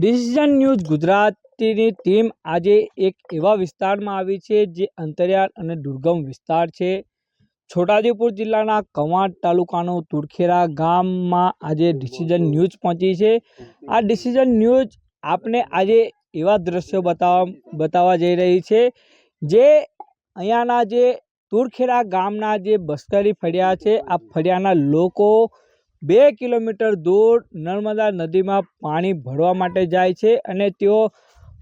Decision news ગુજરાતીની team આજે એક એવા વિસ્તારમાં આવી છે જે અંતરિયાળ અને દુર્ગમ વિસ્તાર છે. છોટાઉદેપુર જિલ્લાના કવાંટ તાલુકાનો તુરખેરા ગામમાં આજે ડિસિઝન ન્યૂઝ પહોંચી છે. આ ડિસિઝન ન્યૂઝ આપને આજે એવા દ્રશ્યો બતાવવા જઈ રહી છે જે અહીંયાના જે તુરખેરા ગામના જે બસ્તરી ફળિયા છે, આ ફળિયાના લોકો 2 કિલોમીટર દૂર નર્મદા નદીમાં પાણી ભરવા માટે જાય છે અને તેઓ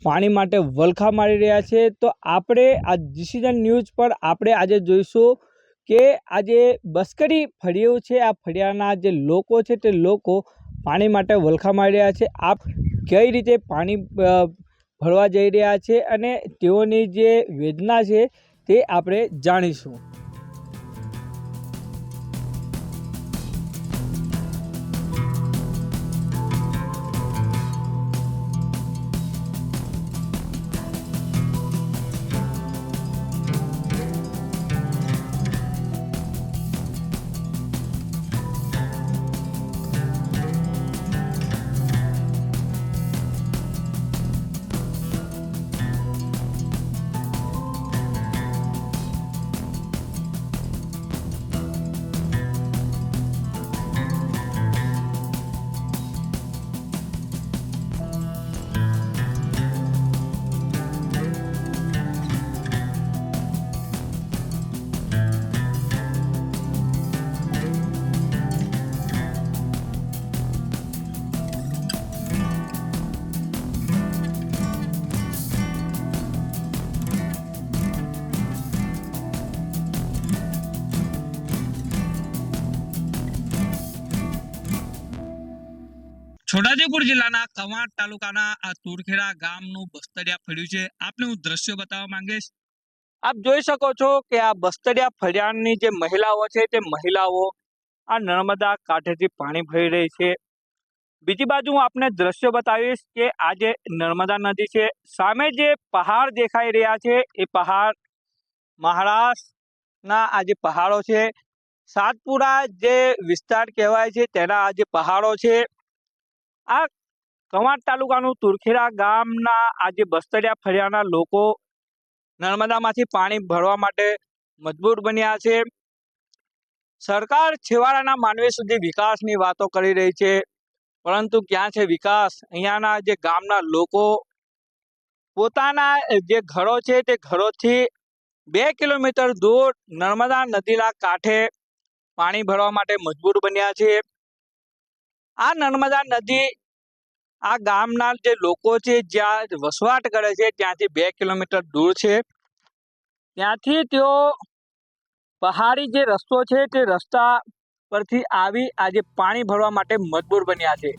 પાણી માટે વલખા મારી રહ્યા છે. તો આપણે આ ડિસિઝન ન્યૂઝ પર આપણે આજે જોઈશું કે આજે બસ્કરી ફળિયું છે, આ ફળિયાના જે લોકો છે તે લોકો પાણી માટે વલખા મારી રહ્યા છે. આપ કઈ રીતે પાણી ભરવા જઈ રહ્યા છે અને તેઓની જે વેદના છે તે આપણે જાણીશું. છોટાઉદેપુર જિલ્લાના કવાંટ તાલુકાના આ તુરખેરા ગામનું બસ્તરિયા ફળિયું છે. આપને હું દ્રશ્ય બતાવવા માંગીશ. આપ જોઈ શકો છો કે આ બસ્તરિયા ફળિયાની જે મહિલાઓ છે તે મહિલાઓ આ નર્મદા કાંઠેથી પાણી ભરી રહી છે. બીજી બાજુ હું આપને દ્રશ્ય બતાવીશ કે આ જે નર્મદા નદી છે, સામે જે પહાડ દેખાઈ રહ્યા છે એ પહાડ મહારાષ્ટ્રના આ જે પહાડો છે, સાતપુરા જે વિસ્તાર કહેવાય છે તેના આ જે પહાડો છે. આ કવાંટ તાલુકાનું તુરખેરા ગામના આજે બસ્તરિયા ફળિયાના લોકો નર્મદામાંથી પાણી ભરવા માટે મજબૂર બન્યા છે. સરકાર છેવાડાના માનવી સુધી વિકાસની વાતો કરી રહી છે, પરંતુ ક્યાં છે વિકાસ? અહીંયાના જે ગામના લોકો પોતાના જે ઘરો છે તે ઘરોથી 2 કિલોમીટર દૂર નર્મદા નદીના કાંઠે પાણી ભરવા માટે મજબૂર બન્યા છે. આ નર્મદા નદી આ ગામના જે લોકો છે જ્યાં વસવાટ કરે છે ત્યાંથી 2 કિલોમીટર દૂર છે. ત્યાંથી તેઓ પહાડી જે રસ્તો છે તે રસ્તા પરથી આવી આજે પાણી ભરવા માટે મજબૂર બન્યા છે.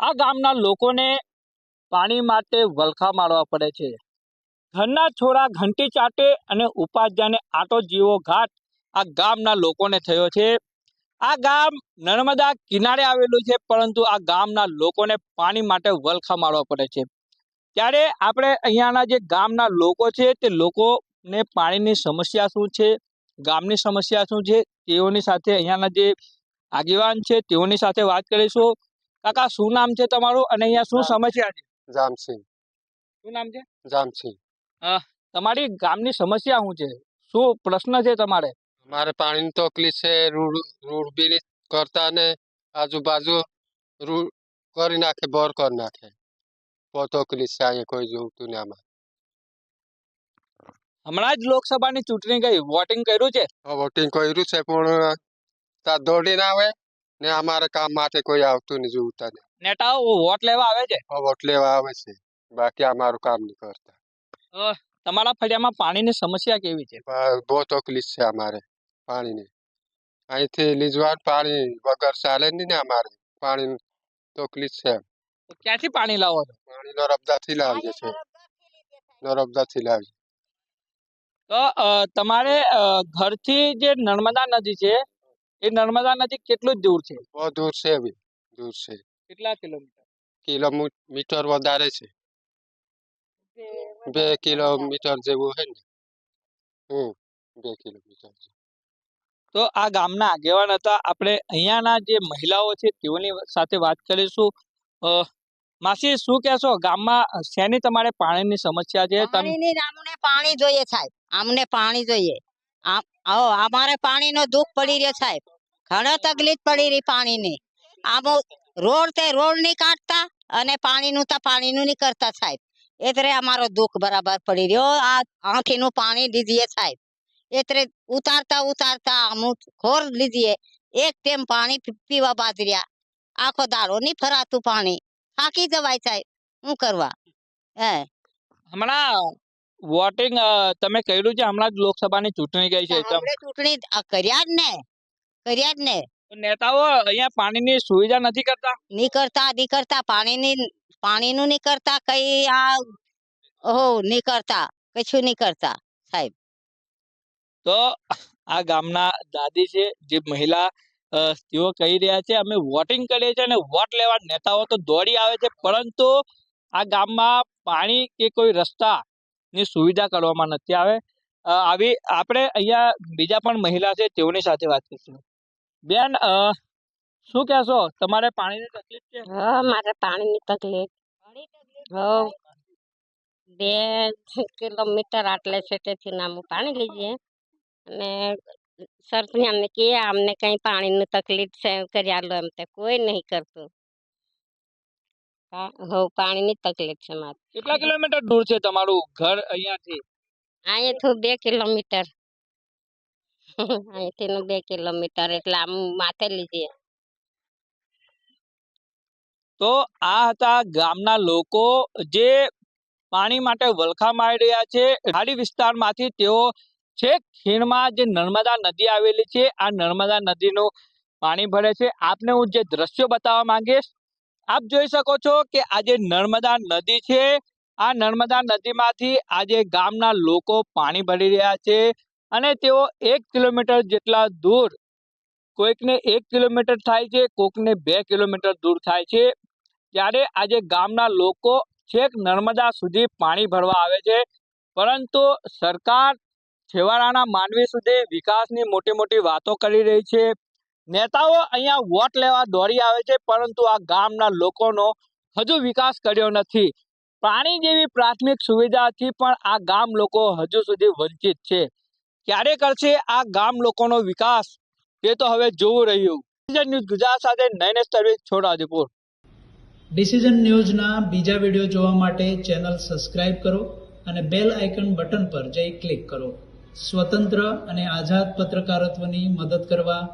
આ ગામના લોકોને પાણી માટે વલખા મારવા પડે છે. ઘરના છોરા ઘંટી ચાટે અને ઉપાધ્યાયને આટો જીવો ઘાટ આ ગામના લોકોને થયો છે. આ ગામ નર્મદા કિનારે આવેલું છે, પરંતુ આ ગામના લોકોને પાણી માટે વલખા મારવા પડે છે. ત્યારે આપણે અહીંયાના જે ગામના લોકો છે તે લોકોને પાણીની સમસ્યા શું છે, ગામની સમસ્યા શું છે, તેઓની સાથે અહીંયાના જે આગેવાન છે તેઓની સાથે વાત કરીશું. કાકા, શું નામ છે તમારું અને અહીંયા શું સમસ્યા છે? જામસિંહ. શું નામ છે? જામસિંહ. તમારી ગામની સમસ્યા શું છે? શું પ્રશ્ન છે તમારે? અમારે પાણીની તકલીફ છે, રોડ બી નહીં કરતા ને આજુબાજુ રોડ કરી નાખે, બોર કરી નાખે. બહુ તકલીફ છે, અહીંયા કોઈ જોતું ને આમાં. હમણાં જ લોકસભાની ચૂંટણી ગઈ, વોટિંગ કર્યું છે? વોટિંગ કર્યું છે પણ ત્યાં દોડીને આવે ને અમારા કામ માટે કોઈ આવતું નહીં, જોતા નહીં. નેતાઓ વોટ લેવા આવે છે? વોટ લેવા આવે છે, બાકી અમારું કામ નહીં કરતા. તમારા ફળિયામાં પાણીની સમસ્યા કેવી છે? બહુ તકલીફ છે અમારે પાણીની. અહીંથી લીજવાન પાણી વગર ચાલે નહીં ને, અમારે પાણી તકલીફ છે. તો ક્યાંથી પાણી લાવો છો? પાણી નર્મદાથી લાવીએ છીએ, નર્મદાથી લાવીએ. તો તમારે ઘરથી જે નર્મદા નદી છે એ નર્મદા નદી કેટલું દૂર છે? બહુ દૂર છે, બી દૂર છે. કેટલા કિલોમીટર? કિલોમીટર વધારે છે, 2 કિલોમીટર જેવું છે ને. 2 કિલોમીટર. તો આ ગામના આગેવાન હતા. આપણે અહીંયાના જે મહિલાઓ છે તેઓની સાથે વાત કરીશું. માસી, શું કહેશો? ગામમાં શેની તમારે પાણીની સમસ્યા છે? અમને પાણી જોઈએ સાહેબ, અમને પાણી જોઈએ. અમારે પાણીનો દુઃખ પડી રહ્યો સાહેબ, ઘણા તકલીફ પડી રહી પાણીની. આમ રોડ તે રોડ નહીં કાઢતા અને પાણીનું નહીં કરતા સાહેબ. એટલે અમારો દુઃખ બરાબર પડી રહ્યો. આ આંખીનું પાણી લીધીએ સાહેબ, એટલે ઉતારતા અમુક ખોર લીધીએ. એક ટેમ પાણી પીવા બાજર્યા, આખો દાડો નહીં ફરાતું પાણી, થાકી જવાય સાહેબ. શું કરવા? હમણાં વોટિંગ તમે કર્યું છે? હમણાં જ લોકસભાની ચૂંટણી ગઈ છે. ચૂંટણી કર્યા જ ને. નેતાઓ અહીંયા પાણીની સુવિધા નથી કરતા? નહીં કરતા પાણીનું નહીં કરતા, કઈ નહીં કરતા, કશું નહીં કરતા સાહેબ. તો આ ગામના દાદી છે, જે મહિલા, તેઓ કહી રહ્યા છે અમે વોટિંગ કરીએ છીએ અને વોટ લેવા નેતાઓ તો દોડી આવે છે, પરંતુ આ ગામમાં પાણી કે કોઈ રસ્તાની સુવિધા કરવામાં નથી આવે. આપણે અહીંયા બીજા પણ મહિલા છે, તેઓની સાથે વાત કરીશું. બેન, શું કહેશો? તમારે પાણીની તકલીફ છે? મારે પાણીની તકલીફ. 2 કિલોમીટર આટલે છેટેથી નામું પાણી લઈએ અને સરપંચ અમને કહે અમને કઈ પાણીની તકલીફ છે કરી આલો, એમ તે કોઈ નહીં કરતું. પાણીની તકલીફ છે મારે. કેટલા કિલોમીટર દૂર છે તમારું ઘર અહીંયાથી? અહીંયાથી 2 કિલોમીટર. અહીંથી 2 કિલોમીટર એટલે આમ માથે લીધીએ. તો આ હતા ગામના લોકો જે પાણી માટે વલખા મારી રહ્યા છે. પહાડી વિસ્તારમાંથી તેઓ છેક ખીણમાં જે નર્મદા નદી આવેલી છે, આ નર્મદા નદીનું પાણી ભરે છે. આપને હું જે દ્રશ્યો બતાવવા માંગીશ, આપ જોઈ શકો છો કે આ જે નર્મદા નદી છે, આ નર્મદા નદીમાંથી આજે ગામના લોકો પાણી ભરી રહ્યા છે અને તેઓ 1 કિલોમીટર જેટલા દૂર, કોઈકને 1 કિલોમીટર થાય છે, કોઈકને 2 કિલોમીટર દૂર થાય છે, ત્યારે આજે ગામના લોકો છેક નર્મદા સુધી પાણી ભરવા આવે છે. પરંતુ સરકાર છેવાડાના માનવી સુધી વિકાસની મોટી મોટી વાતો કરી રહી છે. નેતાઓ અહીંયા વોટ લેવા દોડી આવે છે, પરંતુ આ ગામના લોકોનો હજુ વિકાસ કર્યો નથી. પાણી જેવી પ્રાથમિક સુવિધાથી પણ આ ગામ લોકો હજુ સુધી વંચિત છે. ક્યારે કરશે આ ગામ લોકોનો વિકાસ, તે તો હવે જોવું રહ્યું. ડિસિઝન ન્યૂઝ ગુજરાત સાથે નયનેશ તરવી, છોટાઉદેપુર. ડિસિઝન ન્યૂઝના બીજા વિડીયો જોવા માટે ચેનલ સબસ્ક્રાઇબ કરો અને બેલ આઇકન બટન પર જઈ ક્લિક કરો. સ્વતંત્ર અને આઝાદ પત્રકારત્વની મદદ કરવા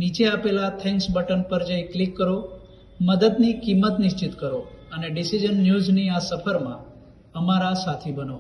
નીચે આપેલા થેન્ક્સ બટન પર જઈ ક્લિક કરો. મદદની કિંમત નિશ્ચિત કરો અને ડિસિઝન ન્યૂઝની આ સફરમાં અમારા સાથી બનો.